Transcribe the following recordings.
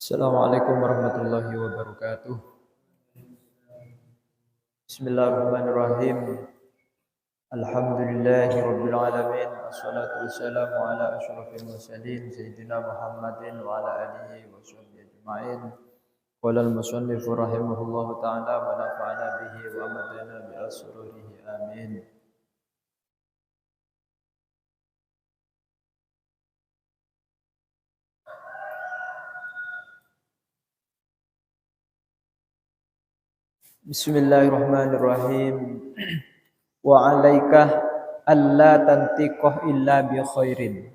Assalamualaikum warahmatullahi wabarakatuh. Bismillahirrahmanirrahim. Alhamdulillahi rabbil alamin. Wassalatu wassalamu ala asyrafil mursalin sayyidina Muhammadin wa ala alihi wa sahbihi ajma'in. Qala al-musannif rahimahullahu ta'ala wa nafa'ana bihi wa amadana bi asrarihi amin. Bismillahirrahmanirrahim. Wa alaika alla tantiqah illa bi khairin.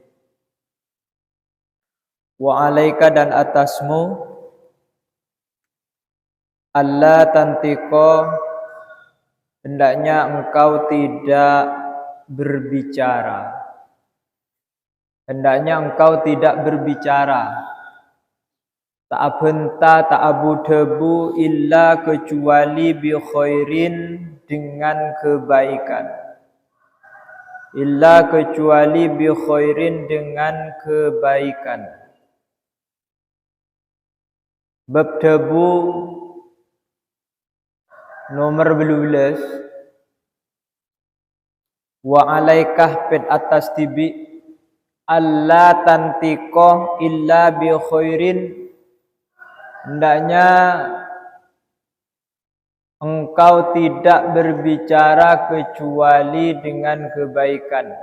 Wa alaika dan atasmu alla tantiqah hendaknya engkau tidak berbicara. Hendaknya engkau tidak berbicara. Tak benta, tak abu debu illa kecuali bi khairin dengan kebaikan. Illa kecuali bi khairin dengan kebaikan. Bab debu nomor 12. Wa alaikah ped atas tibi alla tantiqah illa bi khairin. Hendaknya engkau tidak berbicara kecuali dengan kebaikan.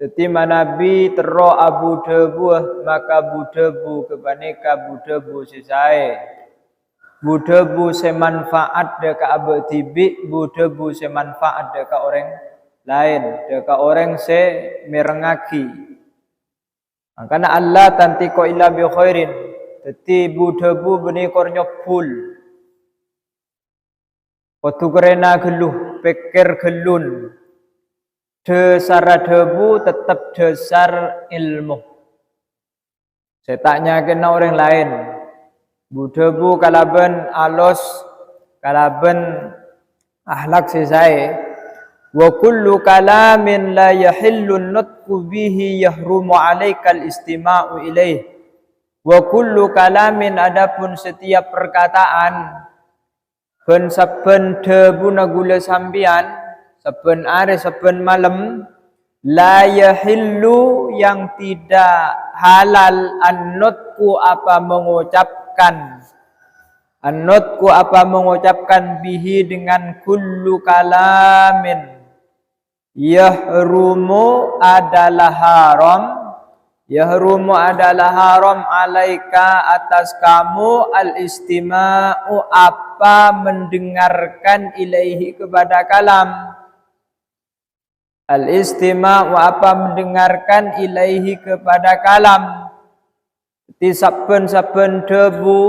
Jadi Nabi tero abu debu maka budebu kebaneka budebu sisai. Budebu semanfaat deka abu tibi, budebu semanfaat deka orang lain, deka orang se merengaki. Karena Allah tantiko illa bi khairin. Jadi budebu beni kornyok pul. Waktu kerana geluh, pikir gelun. Dasar debu tetap dasar ilmu. Saya tanya kena orang lain. Budebu kalaben alos, kalaben ahlak sesai. Wa kullu kalamin la yahillu nutqu bihi yahrumu alaikal istima'u ilaih. Wa kullu kalamin adapun setiap perkataan ben saben debu nagula sambian saben are saben malam la yahillu yang tidak halal annutku apa mengucapkan annutku apa mengucapkan bihi dengan kullu kalamin yahrumu adalah haram. Yahrumu adalah haram alaika atas kamu al-istima'u apa mendengarkan ilaihi kepada kalam. Al-istima'u apa mendengarkan ilaihi kepada kalam. Di saben-saben debu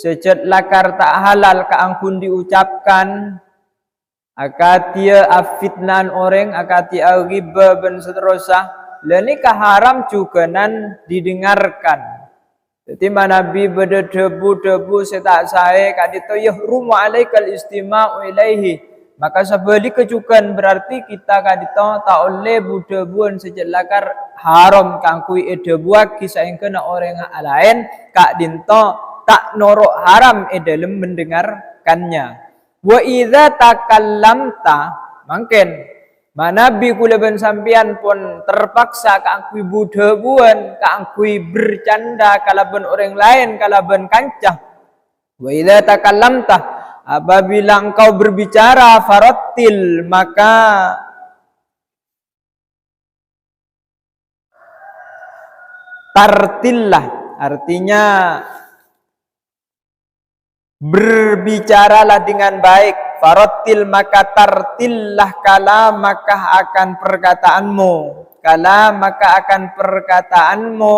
sejat lakar tak halal keangkun diucapkan. Akatia afitnan orang, akatia riba ben seterusah. Lenika haram juga nan didengarkan. Jadi Nabi berdebu-debu setak saya kadito yahrumu alaikal istima'u ilaihi. Maka sebeli kecukan berarti kita kadito tak oleh budebuan sejak lakar haram kangkui edebuak kisah yang kena orang lain kak dinto tak norok haram dalam mendengarkannya. Wa idza takallamta mungkin Nabi kula ben sampian pun terpaksa kaangkui budebuan, kaangkui bercanda kalaben orang lain, kalaben kancah. Wa idza takallamta apabila engkau berbicara farattil maka tartillah artinya berbicaralah dengan baik. Farattil maka tartillah kalam maka akan perkataanmu. Kalam maka akan perkataanmu.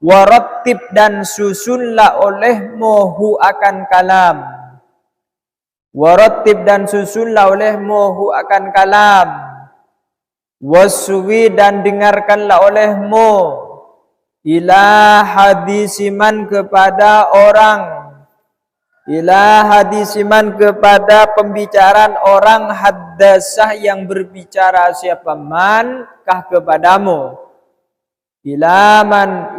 Warattib dan susunlah olehmu hu akan kalam. Warattib dan susunlah olehmu hu akan kalam. Waswi dan dengarkanlah olehmu. Ila hadisiman kepada orang. Ila hadisiman kepada pembicaraan orang haddasah yang berbicara siapa man kah kepadamu. Ilaman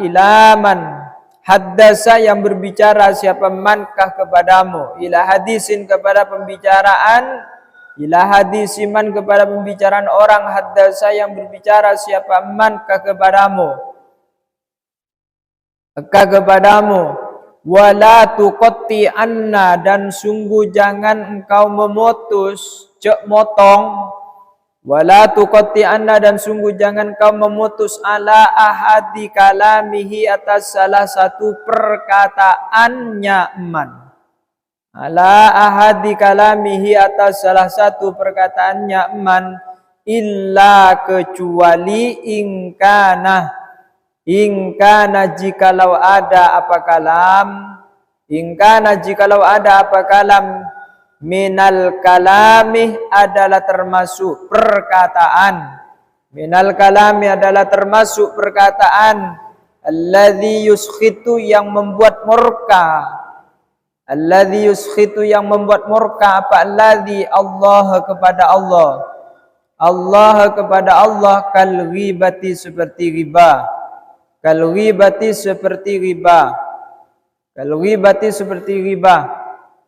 Haddasa yang berbicara siapa mankah kepadamu, ila hadisin kepada pembicaraan, ila hadisiman kepada pembicaraan orang, haddasa yang berbicara siapa mankah kepadamu, wala tuqatti anna, dan sungguh jangan engkau memutus, cek motong, wala tuqatti anna, dan sungguh jangan kau memutus, ala ahadi kalamihi, atas salah satu perkataannya man, ala ahadi kalamihi, atas salah satu perkataannya man, illa kecuali ingkana jikalau ada apa kalam, ingkana jikalau ada apa kalam, minal kalami adalah termasuk perkataan, minal kalami adalah termasuk perkataan, alladzi yuskhitu yang membuat murka, alladzi yuskhitu yang membuat murka, apa alladzi, Allah kepada Allah, Allah kepada Allah, kal ghibati seperti riba, kal ghibati seperti riba, kal ghibati seperti riba.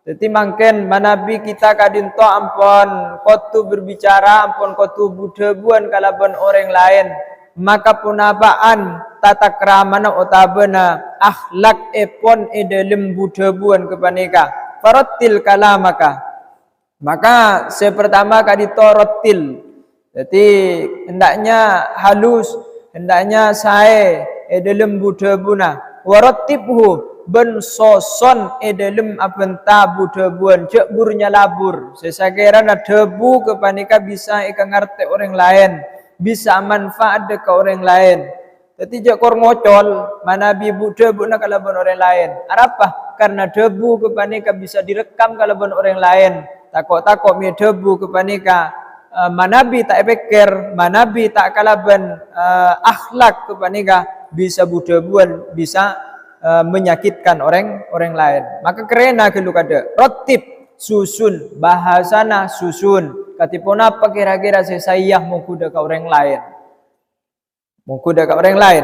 Jadi mangken manabi kita kadinto ampun kotu berbicara, ampun kotu budebuan kalaban orang lain, maka punabaan tata kramana otabena akhlak epon edelem budebuan kepaneka farotil kalamaka, maka sepertama kadito rotil, jadi hendaknya halus, hendaknya sae edelem budebuna, warotibhu ben soson edelem abenta budebuan, cek burnya labur, sesakira na debu kepanika bisa ikan ngerti orang lain, bisa manfaat ke orang lain. Jadi cek kor ngocol, mana bibu debu na kalaban orang lain. Arapa? Karena debu kepanika bisa direkam kalaban orang lain. Takut-takut mi debu kepanika manabi tak pikir, manabi tak kalaban akhlak kepanika bisa budebuan, bisa menyakitkan orang lain. Maka kerana kelu kada rotib susun, bahasana susun, katipun apa kira-kira sesayah mengkuda ke orang lain, mengkuda ke orang lain.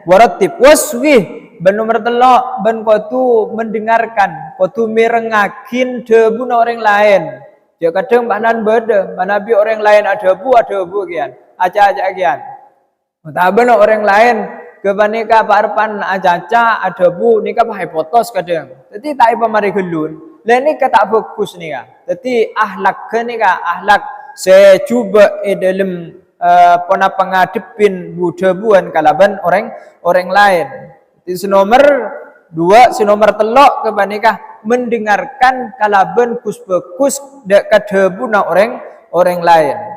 Waratib waswih, ben nomor telok, ben kotu mendengarkan, kotu merengakin debu na orang lain. Dia kadang banan beda, manabi orang lain ada bu kian, aja kian. Tapi orang lain kebaneka parpan ajaca ada bu nika pakai potos kadang. Jadi tak ipa mari gelun. Lah nika tak fokus nika. Jadi ahlak nika ahlak saya cuba dalam pona pengadepin budebuan kalaban orang lain. Jadi nomor 2, nomor telok kebaneka mendengarkan kalaban kus dek kadebuna orang lain.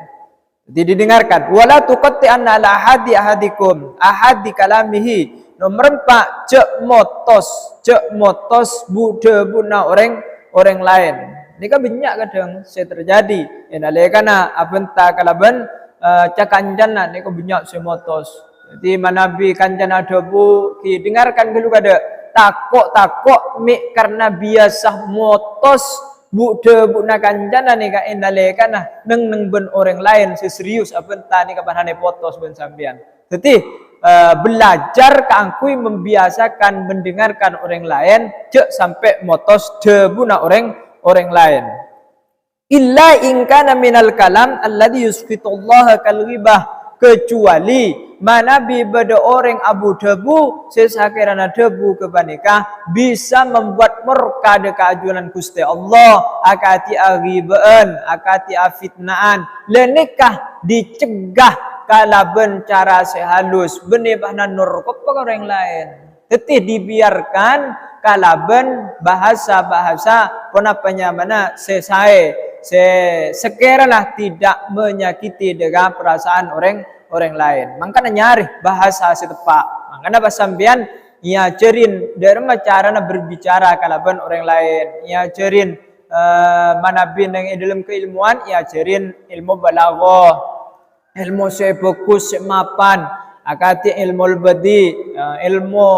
Jadi didengarkan, wala tuqatti anna ala ahadikum ahadi kalamihi, nomor 4 cek motos budebuna orang lain. Ini kan banyak kadang saya terjadi. Enalekana abenta kalaban cakanjana ini kan banyak saya motos. Jadi manabi kanjana debu didengarkan dulu kada takok mi karena biasa motos budebu na kanjana ni ka endalekana neng ben orang lain seserius abenta ni kapan hane potos ben sambian. Jadi belajar kaangkui membiasakan mendengarkan orang lain cek sampai motos debu na orang lain. Illa in kana minal kalam alladhi yusfitullaha kal ghibah, kecuali mana bibada orang abu debu sesakirana debu kepanika bisa membuat murka de keajunan Gusti Allah, akati aghibaan, akati afitnaan, lenikah dicegah kalaben cara sehalus benebahna nur kok orang lain. Tetih dibiarkan kalaben bahasa-bahasa ponapanya mana sesae sekiranya tidak menyakiti dengan perasaan orang lain. Makanya nyari bahasa setepak. Makanya basambian ia cerin dari cara berbicara kalaban orang lain. Ia cerin mana bin yang dalam keilmuan, ia cerin ilmu balaghah, ilmu sefokus mapan, akati ilmu badi, ilmu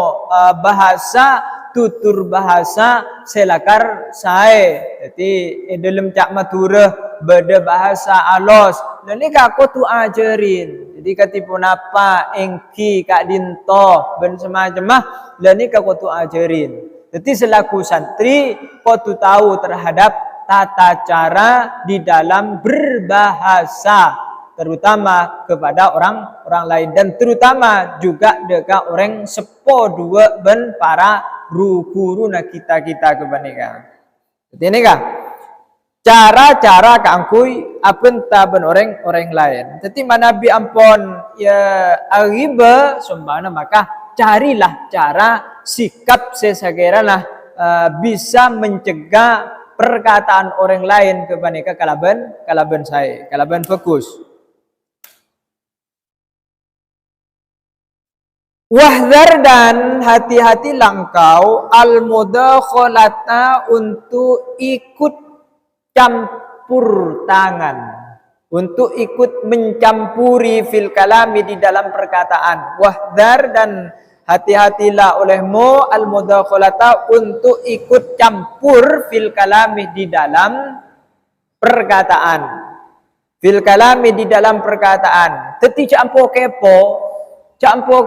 bahasa, tutur bahasa selakar sae. Jadi dalam cak maturah beda bahasa alos. Dan ni aku tu ajarin. Jadi katipu napa engki kak dinto ben semacam mah. Dan ni aku tu ajarin. Jadi selaku santri kau tu tahu terhadap tata cara di dalam berbahasa, terutama kepada orang lain dan terutama juga dekat orang sepo dua ben para guru na kita kebanyakan. Jadi ini kah cara-cara keangkui apenta ben orang lain. Jadi manabi ampon ya ariba sumbana maka carilah cara sikap sesagerana bisa mencegah perkataan orang lain kebanyakan kalaban saya kalaban fokus. Wahdar dan hati-hatilah engkau al-mudakhalata untuk ikut campur tangan, untuk ikut mencampuri fil kalami di dalam perkataan. Wahdar dan hati-hatilah olehmu al-mudakhalata untuk ikut campur fil kalami di dalam perkataan. Fil kalami di dalam perkataan. Teti campur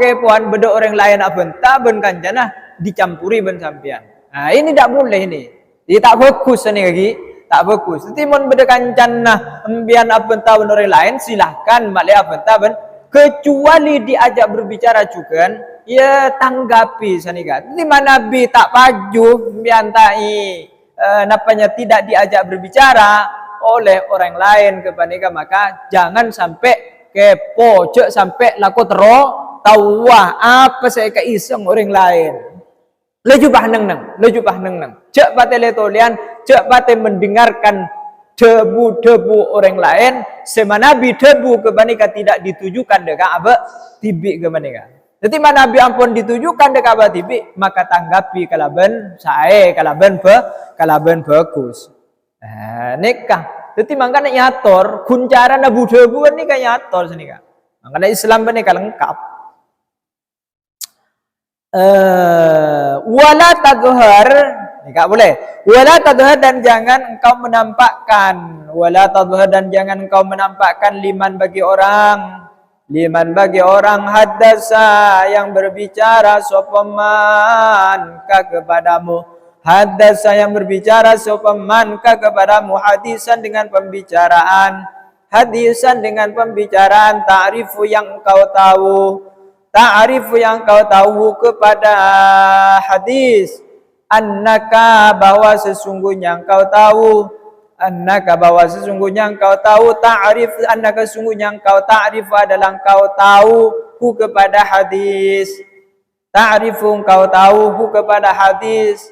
kepoan beda orang lain abenta ben kanjana dicampuri ben sampean. Nah, ini tak boleh ini. Dia tak fokus ini lagi, tak fokus. Nanti mon beda kancana embian abenta ben orang lain silahkan malih abenta ben kecuali diajak berbicara juga ya tanggapi sanika. Di mana Nabi tak paju embian tai napanya tidak diajak berbicara oleh orang lain kebanyakan maka jangan sampai kepo, cek sampai laku tahu apa saya keiseng orang lain. Lejubah neng. Cek pate letolian, cek pate mendengarkan debu-debu orang lain. Semana nabi debu kebanyakan tidak ditujukan dekat apa tibi kebanyakan. Jadi mana nabi ampun ditujukan dekat apa tibi maka tanggapi kalaban saya kalaban bagus. Nikah. Jadi makanya nyator kuncara nabu debu ni kan nyator sini kan. Makanya Islam ni kan lengkap. Wala tadhhar, enggak boleh. Wala tadhhar dan jangan engkau menampakkan. Wala tadhhar dan jangan engkau menampakkan liman bagi orang haddasa yang berbicara sopaman kepadamu. Haddasa yang berbicara sopaman kepadamu hadisan dengan pembicaraan. Hadisan dengan pembicaraan ta'rifu yang engkau tahu. Ta'rifu yang kau tahu kepada hadis annaka bahwa sesungguhnya engkau tahu ta'rif annaka sesungguhnya engkau ta'rif adalah engkau tahu kepada hadis ta'rifu engkau tahu kepada hadis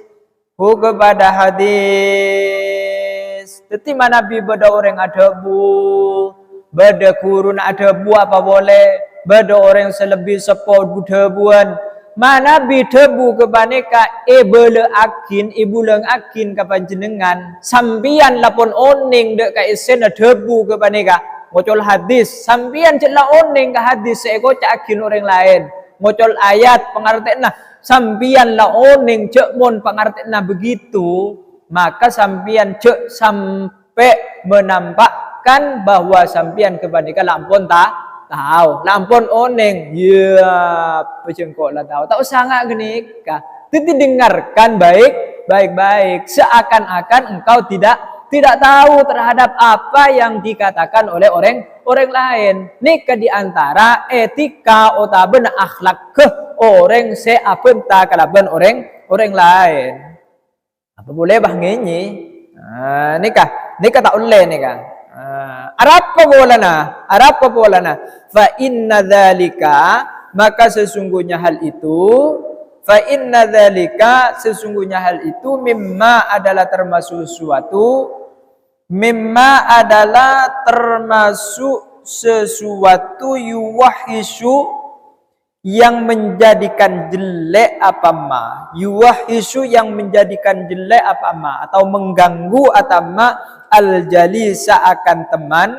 jadi mana Nabi beda orang ada bu beda kurun ada bu apa boleh beda orang selebih sepuluh debuan mana bidebu kebaneka ebele akin ibuleng akin kapanjenengan sampian lapon oning dek ka isen debu kebaneka ngocol hadis sampian celah oning ka hadis seeko cak akin orang lain ngocol ayat pengertianna sampian la oning cek mon pengertianna begitu maka sampian cek sampai menampakkan bahwa sampian kebaneka lampun tahu, lampun oneng, ya pecengkok lah tahu. Tak usah ngak gini, Titi dengarkan baik, seakan-akan engkau tidak tahu terhadap apa yang dikatakan oleh orang lain. Nika di antara etika otaben akhlak ke orang seapenta kalaban orang lain. Apa boleh bahngini? Nika tak boleh nika. Arab apa bolana fa inna dzalika maka sesungguhnya hal itu mimma adalah termasuk sesuatu yuwahisu yang menjadikan jelek atau mengganggu atama al-jalisa akan teman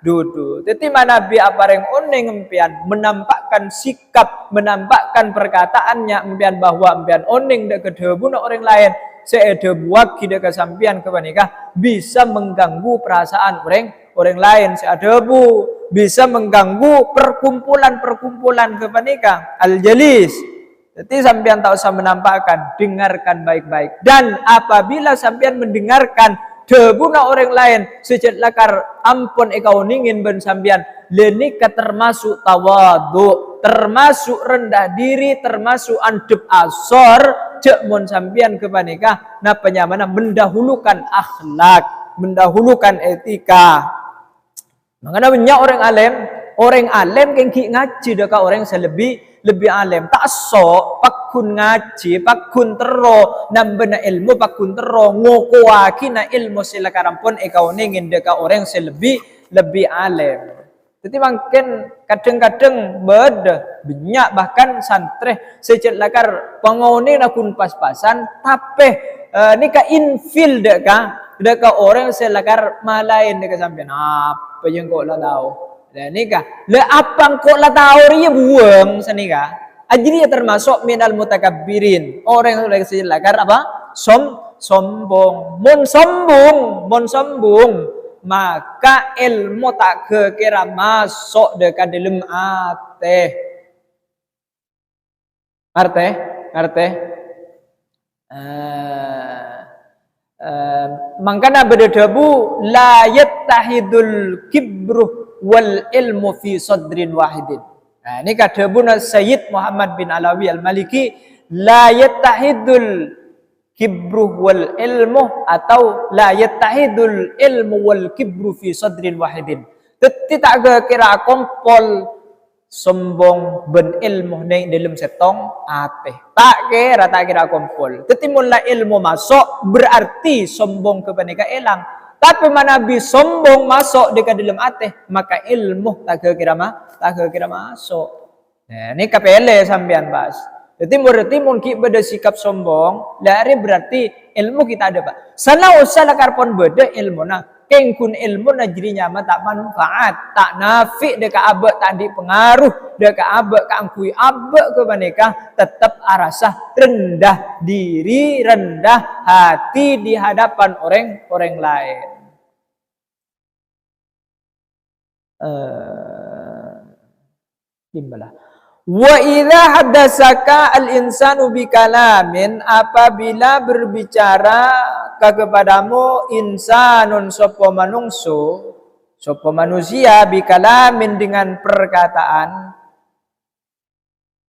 duduk. Jadi mana Nabi apareng oneng empian menampakkan sikap, menampakkan perkataannya empian bahwa empian oneng dek kedebuna orang lain. seede buat kita kesampian kepanika bisa mengganggu perasaan orang lain seede bu bisa mengganggu perkumpulan kepanika al-jalis. Jadi sampean tak usah menampakkan, dengarkan baik-baik. Dan apabila sampean mendengarkan debuna orang lain sejak lakar ampun ekau ningin ben sampean lenika termasuk tawadu, termasuk rendah diri, termasuk andep asor cek mon sampean kepanika napa nyamana mendahulukan akhlak, mendahulukan etika. Makanya banyak orang alim kengki ngaji dekat orang lebih alim tak so pakun ngaji pakun tero nambena ilmu pakun tero ngokuaki na ilmu sila karampon ekau ningin dekat orang lebih alim. Jadi makin kadang-kadang banyak bahkan santri sejak lakar pengoni nakun pas-pasan tapi ni ka infil dekat orang selakar malain dekat sampean apa yang kau lah tahu. Dan nikah, le apang kok lah tahu dia buang senika. Ajri termasuk minal mutakabbirin. Orang yang silakan apa? Sombong. Mon sombong, maka ilmu tak kekira masuk dekat dalam ate. Arte. Mangkana berdebu la yattahidul kibru wal ilmu fi sadrin wahidin. Nah, ini kata Buna Sayyid Muhammad bin Alawi Al-Maliki la yattahidul kibru wal ilmu atau la yattahidul ilmu wal kibru fi sadrin wahidin. Tidak kira kompol sombong ben ilmu ning dalam setong ate. Tak kira kompol. Tetimunlah ilmu masuk berarti sombong kepada elang. Tapi manabi sombong masuk dekat dalam hati, maka ilmu tak kira masuk. Nah, ini kapele sampean bas. Jadi berarti mungkin beda sikap sombong, dari berarti ilmu kita ada pak. Sana usah lakar pon beda ilmu na, kengkun ilmu na jadinya mah tak manfaat, tak nafi dekat abek tak dipengaruh dekat abek kangkui abek ke maneka tetap arasah rendah diri, rendah hati di hadapan orang lain. Wa idza haddatsaka al-insanu bikalamin, apabila berbicara kepadamu insanun sapa manusia bikalamin dengan perkataan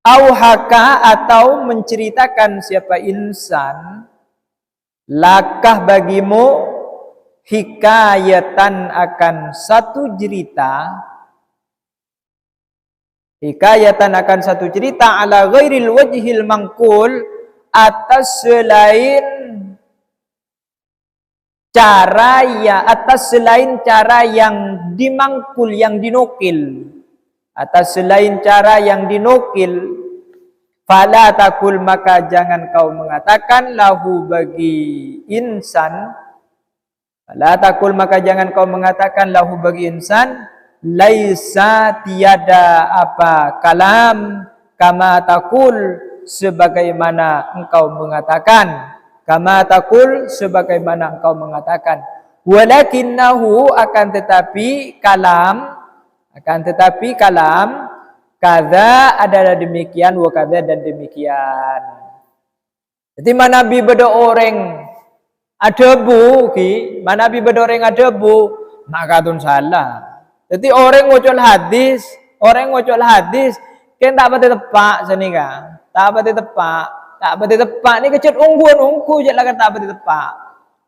auhaka atau menceritakan siapa insan lakah bagimu hikayatan akan satu cerita ala ghairil wajhil mangkul atas selain cara yang dimangkul, yang dinukil, atas selain cara yang dinukil. Fala takul, maka jangan kau mengatakan lahu bagi insan. Fala takul, maka jangan kau mengatakan lahu bagi insan laisa tiada apa kalam kama takul sebagaimana engkau mengatakan, kama takul sebagaimana engkau mengatakan, walakinnahu akan tetapi kalam kada adalah demikian, wa kada dan demikian. Jadi mana bi beda orang adebu ki, mana bi beda orang adebu maka tun salah. Jadi orang ngocol hadis kan tak pati tepak senika. Tak pati tepak ni kecil ungku je lakar tak pati tepak.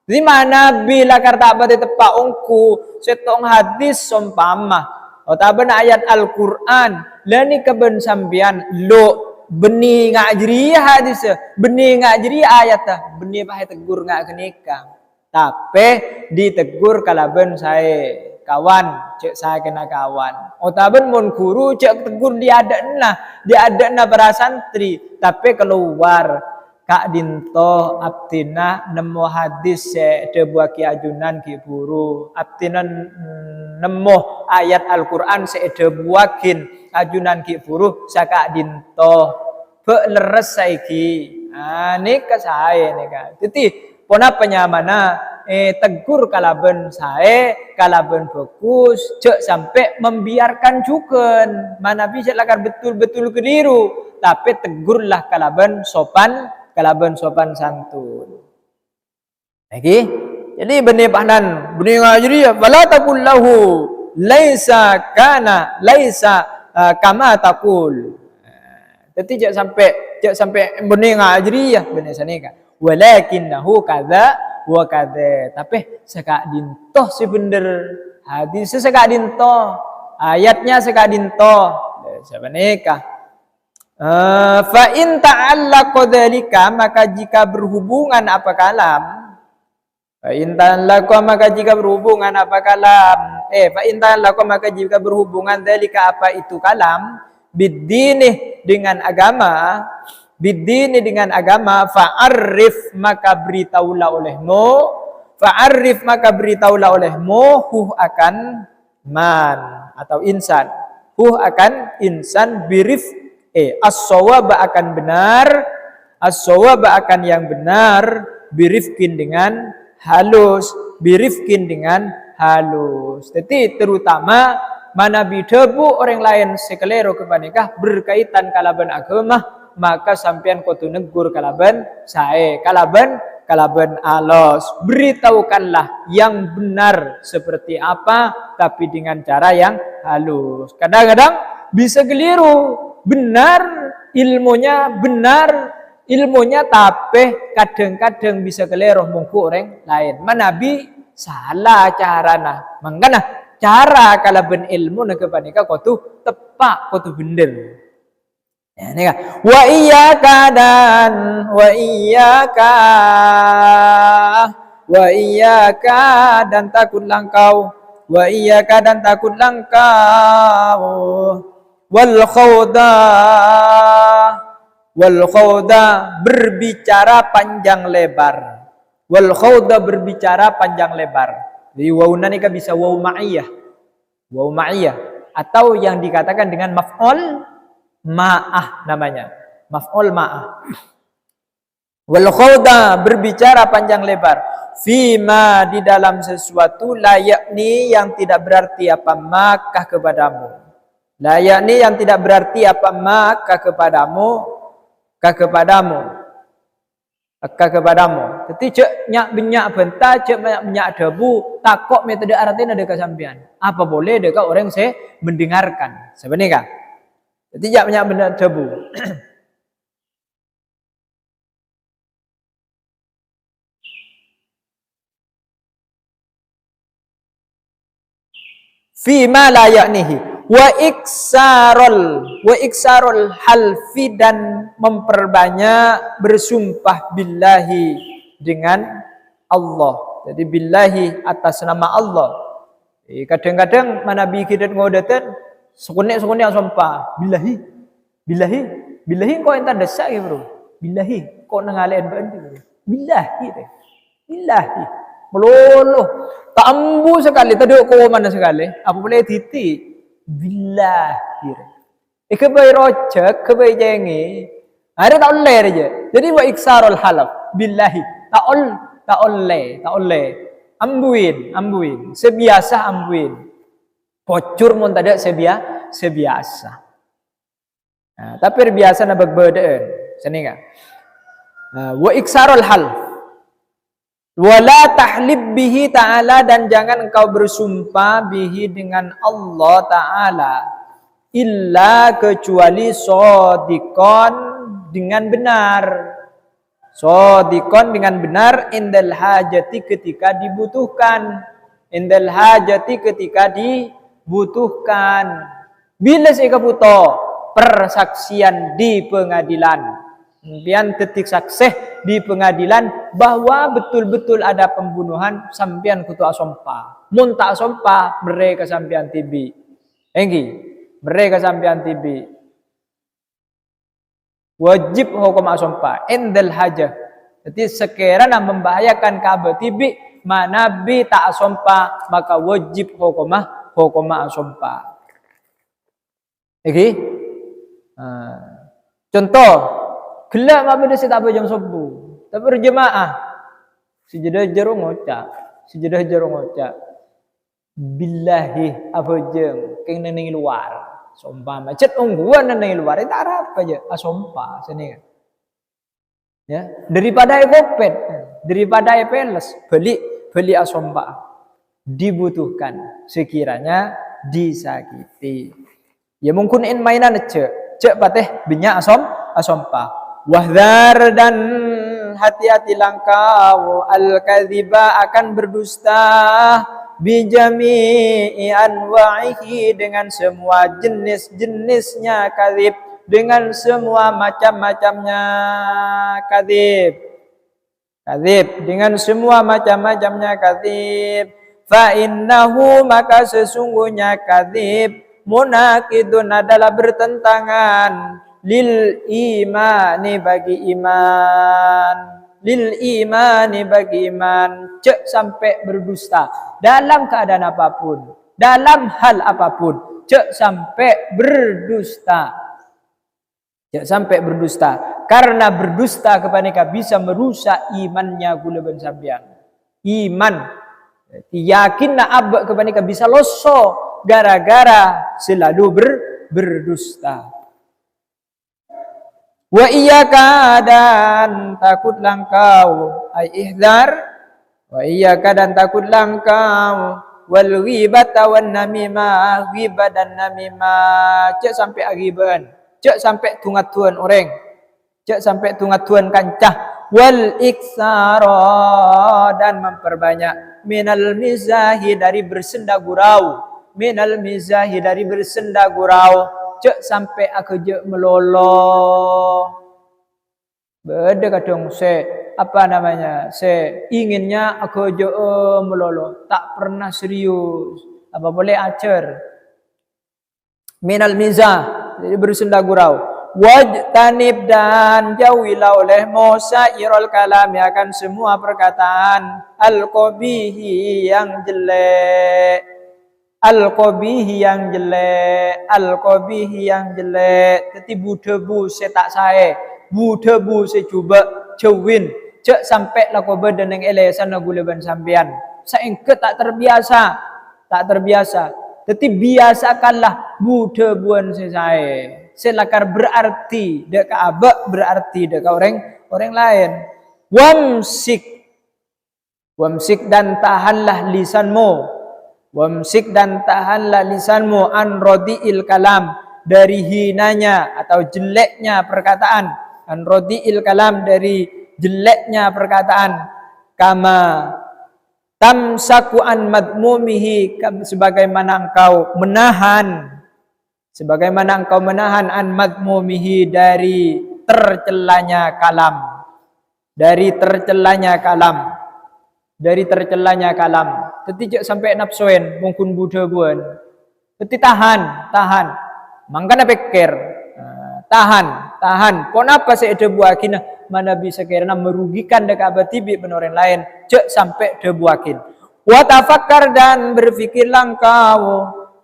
Di mana bila lakar tak pati tepak ungku setong hadis sompama. Oh tak benar ayat Al-Qur'an. Lani keben sambian lo beni ngajri hadis, beni ngajri ayat dah. Beni pahe tegur ngak kenika. Tapi ditegur kalaben saya kawan, cek saya kena kawan. Otaben mon guru cek tegur dia ada para santri, tapi keluar kak dinto abtina nemu hadis se debuah ki ajunan ki buru, abtina nemu ayat Al-Qur'an se debuakin ajunan ki buru saka dinto be leres saiki. Ni ka sae ni ka. Jadi pona penyamana tegur kalaben sae, kalaben fokus, cek sampai membiarkan juken. Mana bisa lakar betul-betul keliru, tapi tegurlah kalaben sopan santun. Lagi, jadi benih panan, benih ngajri ya, wala taqul lahu laisa kama taqul. Jadi cek sampai benih ngajri ya, benih sanika. Walakinnahu kadza wa kadza. Tapi sekak dintoh si bener hadis sekak dintoh, ayatnya sekak dintoh. Sebenarnya fa in ta'allaqa dzalika, maka jika berhubungan apa kalam, fa in ta'allaqa maka jika berhubungan apa kalam, fa in ta'allaqa maka jika berhubungan dzalika apa itu kalam, biddinih dengan agama, bidini dengan agama, fa'arif maka beritahulah olehmu, huh akan man atau insan, huh akan insan birif as-shawaba akan benar, as-shawaba akan yang benar, birifkin dengan halus, Jadi terutama mana bidebu orang lain sekelero kepanikah berkaitan kalaban agama, maka sampean kudu negur kalaban sae, kalaban alos. Beritahukanlah yang benar seperti apa, tapi dengan cara yang halus. Kadang-kadang bisa keliru, ilmunya tapi kadang-kadang bisa keliru mungku orang lain. Manabi salah carana, mangkana cara kalaban ilmu na kepanika kudu tepak, kudu bener. Ya, ini kan. Wa iyyaka dan takutlah engkau, wal khawda berbicara panjang lebar. Jadi wawuna ini kan bisa waw ma'iyah atau yang dikatakan dengan maf'ul ma'ah namanya. Maf'ul ma'ah. Wal khawda berbicara panjang lebar. Fima di dalam sesuatu la yakni yang tidak berarti apa maka kepadamu. La yakni yang tidak berarti apa maka kepadamu. Jadi cek nyak benyak benta, cek benyak debu, takok metode artinya ada kesampian. Apa boleh dekat orang saya mendengarkan. Sebenarnya kan? Jadi jak banyak benda debu. Fima la yaknihi wa iksarul halfi dan memperbanyak bersumpah billahi dengan Allah. Jadi billahi atas nama Allah. Kadang-kadang mana kita ngodetan sekunek yang sumpah billahi kau entar desak ya bro, billahi kau nangalen bantu billahi meloloh tak ambu sekali tadi kau mana sekali apa boleh titik billahi kebai rojak kebai jengi ada tak oleh aja. Jadi wa iksarul halaf billahi tak oleh ambuin sebiasa ambuin pocur mun tada sebiasa. Nah, tapi biasa na begbedaan. Sini kan. Wa iksarul half. Wala tahlib bihi ta'ala dan jangan engkau bersumpah bihi dengan Allah Ta'ala illa kecuali sodikon dengan benar. Sodikon dengan benar indal hajati ketika dibutuhkan. Indal hajati ketika dibutuhkan. Bila saya keputo persaksian di pengadilan. Pian ketik sakseh di pengadilan bahwa betul-betul ada pembunuhan sampian kutu asompa. Mun tak asompa mereka sampian tibi. Mereka sampian tibi. Wajib hukum asompa indal hajah. Jadi sekiranya membahayakan kabe tibi manabi tak asompa maka wajib hukum asompa. Contoh Gelap apa dia tak apa jam subuh. Tapi berjemaah. Sejadah jarung ngocak. Sejadah jarung ngocak. Billahi apa jeng keng neneng luar. Sumpah macet ungguan neneng luar itu Arab aja. Sumpah sini kan. Ya, daripada kopet, daripada peles, beli asompa dibutuhkan sekiranya disakiti. Ya mungkin mainan cek pateh binyak asompa. Wahdar dan hati-hati langkau al-kadziba akan berdusta bijami'i anwa'ihi dengan semua jenis-jenisnya kadzib, dengan semua macam-macamnya kadzib dengan semua macam-macamnya kadzib. Fa innahu maka sesungguhnya kadzib munaqidun adalah bertentangan lil imani bagi iman, lil imani bagi iman. Cek sampai berdusta dalam keadaan apapun, dalam hal apapun, cek sampai berdusta. Jangan sampai berdusta. Karena berdusta kepada bisa merusak imannya gula ben sampean. Iman. Yakin nak abak kepada bisa loso gara-gara selalu berdusta. Wa iyyaka dan takutlah engkau ai ihdar. Wa iyyaka dan takutlah engkau wal ghibata wan namimah, ghibah dan namimah. Cek sampai agiban. Cek sampai tungatuan orang, cek sampai tungatuan kancah, wal iksara dan memperbanyak minal mizahi dari bersenda gurau, minal mizahi dari bersenda gurau, cek sampai aku je melolo. Beda kadang apa namanya, inginnya aku je melolo, tak pernah serius, apa boleh acer. Minal mizah jadi bersenda gurau. Wajtanib dan jauhilah olehmu sairul kalam akan semua perkataan al-qabihi yang jelek, al-qabihi yang jelek, al-qabihi yang jelek. Teti budebu se tak sae, budebu se cuba cewin, cek sampai lah kobe deneng elesan gula ban sampean. Saengke tak terbiasa, tak terbiasa. Tetapi biasakanlah budebuan sesai. Selakar berarti dek abak berarti dek orang lain. Wamsik dan tahanlah lisanmu. Wamsik dan tahanlah lisanmu an rodiil kalam dari hinanya atau jeleknya perkataan. An rodiil kalam dari jeleknya perkataan. Kama tamsaku an madmumihi sebagaimana engkau menahan an madmumihi dari tercelanya kalam, dari tercelanya kalam. Tetijak sampai nafsuin mungkin budebuan. Teti tahan. Mangkana pikir. Tahan. Pon apa saya debuakin mana bisa kira merugikan dekat abatibi orang lain. Cek sampai debuakin. Wa tafakkar dan berfikirlah engkau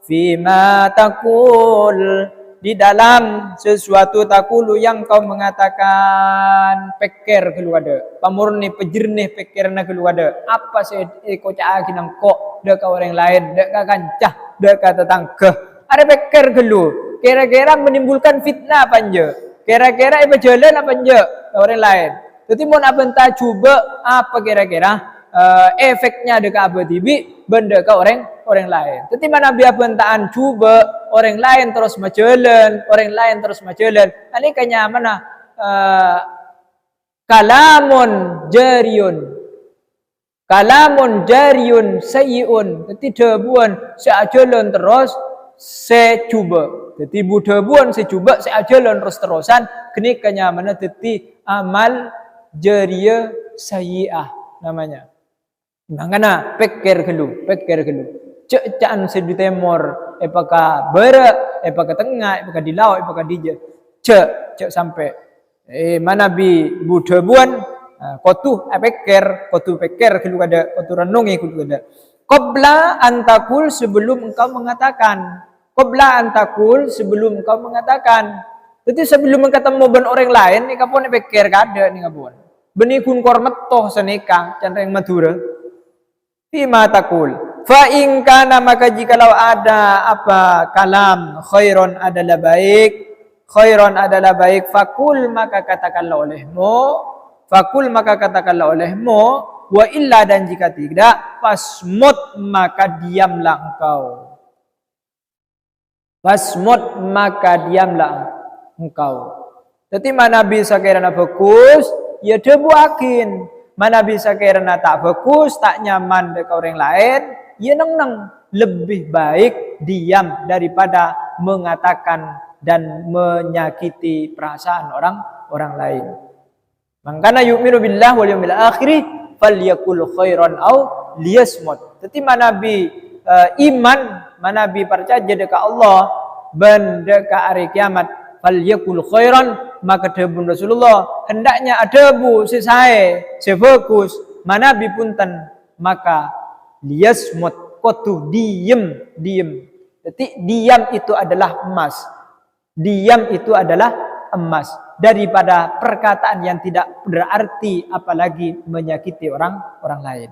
fima takul di dalam sesuatu takulu yang kau mengatakan. Pikir keluar ada. Pamurni pejernih pikirna keluar ada. Apa saya kocakin engkau dekat orang lain, dekat kancah, dekat tetangga. Ada pikir keluar. Kira-kira menimbulkan fitnah apa enggak? Kira-kira iba jalan apa enggak orang lain? Jadi mau apa entah coba apa kira-kira efeknya dekat apa tibi benda ke orang lain. Jadi mana biar bentaan coba orang lain terus majalan, Ini kayaknya mana kalamun jariun sayyun. Jadi debuan seajalan terus secuba. Jadi budabuan secuba seajalan terus-terusan kini kenyamanan teti amal jariah sayyi'ah namanya. Makanya pikir gelu. Cek sedu temor, apakah berak, apakah tengah, apakah di laut, apakah di je. Cek sampai mana bi budabuan kotu pikir gelu ada, kotu renungi gelu ada. Qabla antakul sebelum engkau mengatakan. Jadi sebelum ketemu ben orang lain, ni kapon pikir kada ni kapon. Beni kun kormet toh senika, candang Madura. Fima takul. Fa in kana maka jikalau ada apa kalam khairon adalah baik, fakul maka katakanlah olehmu, wa illa dan jika tidak, fasmut maka diamlah engkau. Jadi mana bisa kerana fokus, ya debuakin. Mana bisa kerana tak fokus, tak nyaman dekat orang lain, ya neng lebih baik diam daripada mengatakan dan menyakiti perasaan orang lain. Mangkana yu'minu billah wal yawmil akhir falyakul khairan aw liyasmut. Jadi manabi iman, manabi percaya dekat Allah ben dekat hari kiamat, falyakul khairan, maka debun Rasulullah hendaknya adebu sesae sefokus manabi punten, maka liyasmut kotu diem. Jadi diam itu adalah emas. Daripada perkataan yang tidak berarti apalagi menyakiti orang lain.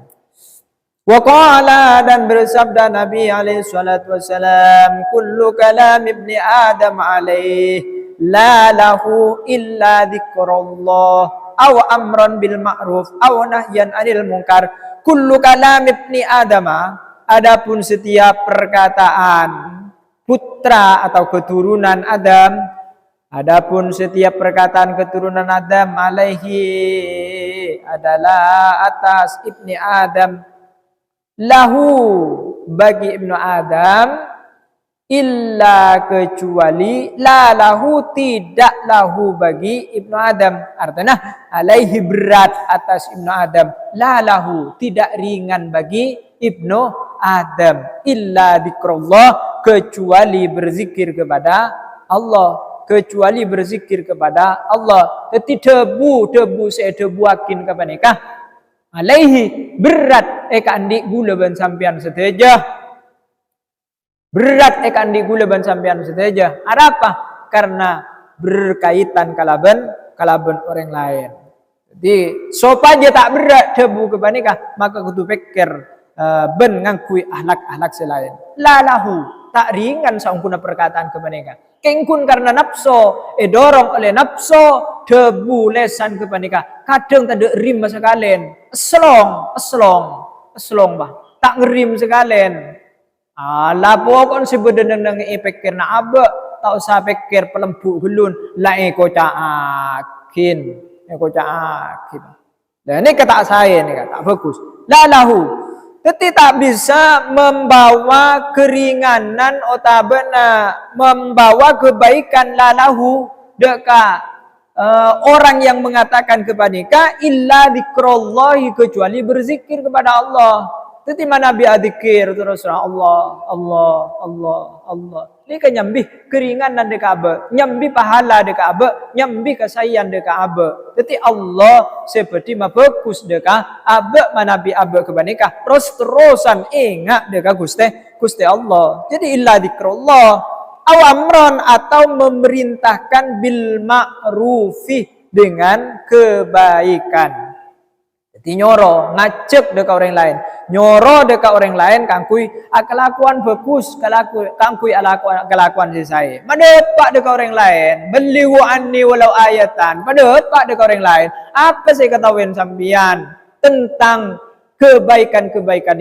Wa qala, dan bersabda Nabi alaihi salatu wasalam, kullu kalam ibni Adam alaihi la lahu illa dzikrullah aw amran bil ma'ruf aw nahyan 'anil munkar. Kullu kalam ibni Adam, adapun setiap perkataan putra atau keturunan Adam, adapun setiap perkataan keturunan Adam alaihi adalah atas ibni Adam, lahu bagi ibnu Adam, illa kecuali, la lahu tidak lahu bagi ibnu Adam, artinya alaihi berat atas ibnu Adam, la lahu tidak ringan bagi ibnu Adam, illa dzikrullah kecuali berzikir kepada Allah, Jadi debu saya debuakin kepada nikah alaihi berat eka andik gula ban sampian seteja. Ada apa? Karena berkaitan kalaban orang lain. Jadi sopaja tak berat debu kepada nikah, maka kudu pikir ben ngangkui ahlak selain. Lalahu tak ringan saungkuna perkataan kepada nikah. Kengkun karena nafsu, dorong oleh nafsu, debu lesan kepada nikah. Kadang tak ada rim sekalian. Eslong bah. Tak ngerim sekalian. Alah pokok si bedenang pikir na abe, tak usah pikir pelembu hulun, lah kocaakin. Dan ini kata saya ni tak bagus. Lalahu. Jadi tak bisa membawa keringanan otabena, membawa kebaikan lalahu dekat orang yang mengatakan kepada nikah illa dzikrullahi, kecuali berzikir kepada Allah. Jadi mana biar zikir terus Allah. Ini kan nyambi keringanan dekat abe, nyambi pahala dekat abe, nyambi kesayangan dekat abe. Jadi Allah seperti mabagus dekat abe, mana bi abe kebanikah terus-terusan ingat dekat Gusti Allah. Jadi illa dzikrullah aw amron, atau memerintahkan bil ma'rufi dengan kebaikan. Jadi nyoro ngacek dekat orang lain, kangkui kelakuan bagus, kangkui kelakuan saya. Mendepak dekat orang lain, beliau anni walau ayatan. Mendepak dekat orang lain, apa saya ketahuin sambian tentang kebaikan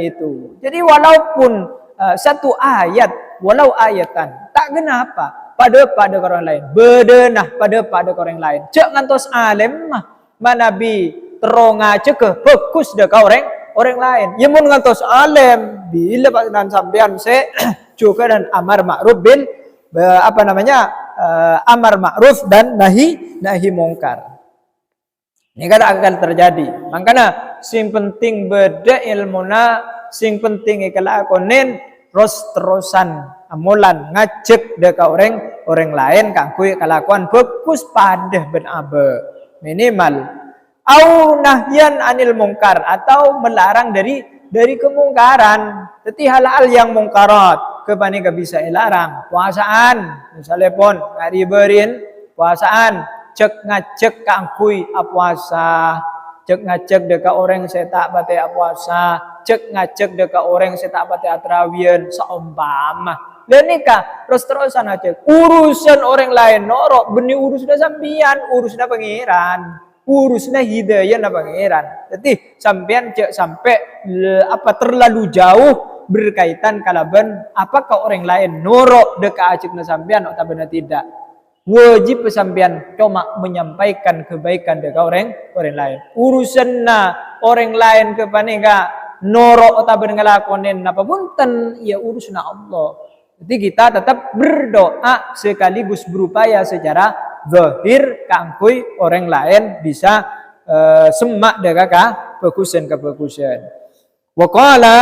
itu. Jadi walaupun satu ayat, walau ayatan, tak kenapa pada orang lain, bedenah pada orang lain. Cek ngantos alim mah manabi teronga cekeh fokus dekat orang lain. Ya mun ngantos alim bila dan sampean se juga dan amar ma'ruf bil amar ma'ruf dan nahi mungkar. Ini kan akan terjadi. Makanya sing penting beda ilmuna, sing penting kelakonin terus-terusan amulan ngajak dekat orang lain kangkui kelakuan fokus pada ben abe minimal. Au nahyan anil mungkar, atau melarang dari kemungkaran. Jadi hal-hal yang mungkarat kepanika bisa dilarang. Puasaan misalnya pun hari berin puasaan. Cek ngajek kangkui puasa. Cek ngajek deka orang saya tak bate puasa. Cek ngajek deka orang saya tak bate atrawian seumpama. Dan nikah terus-terusan aja. Urusan orang lain norok benih urusnya sambian, urusnya pangeran. Urusnya hidayah na pangeran. Jadi sampean cek sampai terlalu jauh berkaitan kalaban apakah orang lain norok deka ajak na sampean atau benar tidak. Wajib sampean cuma menyampaikan kebaikan deka orang lain. Urusan na orang lain kepanega norok atau benar ngelakonin apa punten ya urusna Allah. Jadi kita tetap berdoa sekaligus berupaya secara zahir kangkui orang lain bisa semak deka kebagusan. Wa qala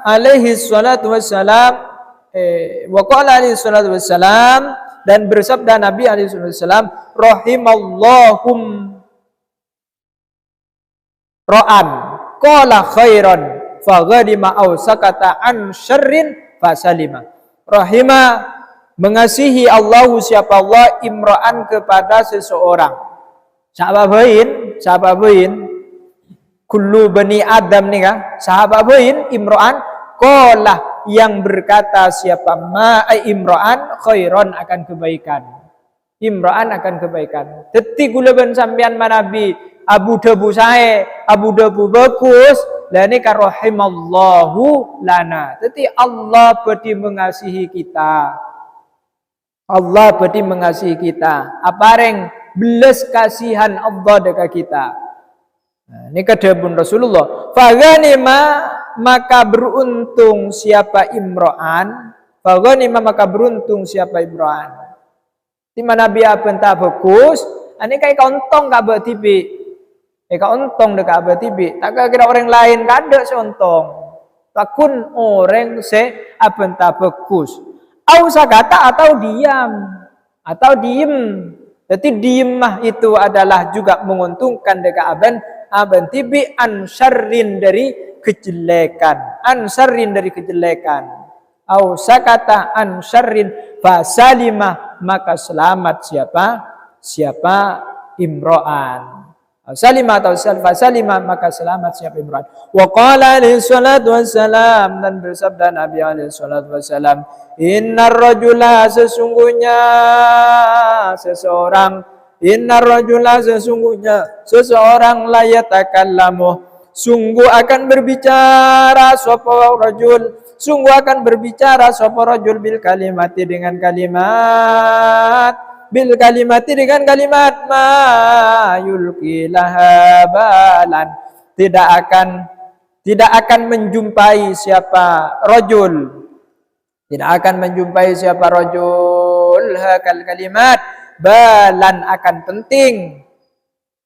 alaihi salatu wassalam dan bersabda Nabi alaihi salatu wassalam rahimallahum ra'an qala khairan faghadima aw sakata an syarrin fasalima. Rahimah mengasihi Allah siapa Allah imra'an kepada seseorang. Sahabatin kullu bani Adam nih kan. Sahabatin imra'an qala yang berkata siapa imra'an khairan akan kebaikan. Imra'an akan kebaikan. Deti kula ben sampean manabi Abu Dabu sae, Abu Dabu bagus, dan ini rahimallahu lana. Deti Allah bedi mengasihi kita. Allah bedi mengasihi kita. Apareng belas kasihan Allah dekat kita. Nah, ini kedebun Rasulullah. Faghanima maka beruntung siapa imro'an. Faghanima maka beruntung siapa imro'an. Di mana biar bentah bagus. Ini kayak kontong gak bertibi. Kayak kontong dekat bertibi. Tak kira orang lain gak ada seontong. Takun orang se bentah bagus. Ausa kata atau diam. Atau diem. Jadi diemah itu adalah juga menguntungkan dekat aben tibi an syarrin dari kejelekan. An syarrin dari kejelekan. Au sakata an syarrin fasalimah maka selamat siapa imro'an. Salimah atau fasalimah maka selamat siapa imro'an. Wa qala alaihi salatu wassalam dan bersabda Nabi alaihi salatu wassalam innar rajula sesungguhnya seseorang la yatakallamu sungguh akan berbicara sapa rajul bil kalimati dengan kalimat ma yulqilaha balan tidak akan menjumpai siapa rajul hakal kalimat balan akan penting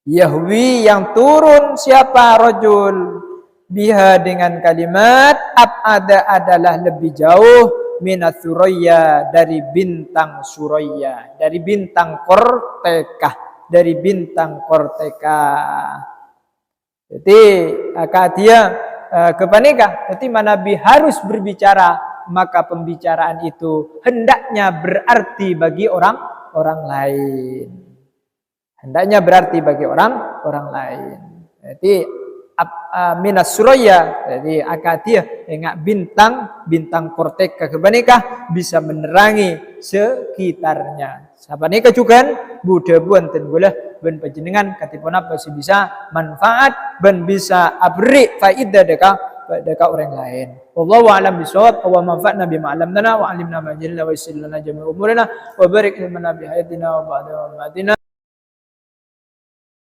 yahwi yang turun siapa rajul biha dengan kalimat abada adalah lebih jauh minat suraya dari bintang suraya dari bintang korteka jadi dia kepanikah jadi Nabi harus berbicara maka pembicaraan itu hendaknya berarti bagi orang lain. Hendaknya berarti bagi orang lain. Jadi minas suraya, jadi akadia enggak bintang korteka kebanikah bisa menerangi sekitarnya. Sabanika juga Buddha buan ten boleh ben panjenengan katipun apa sih bisa manfaat ben bisa abri faidah dekat orang lain. Wallahu a'lam bishawab. Wa manfa'na bima 'allamna wa 'allimna ma jalla wa yassir lana jami'a umurina wa barik lana bi hayatina wa ba'da mamatina.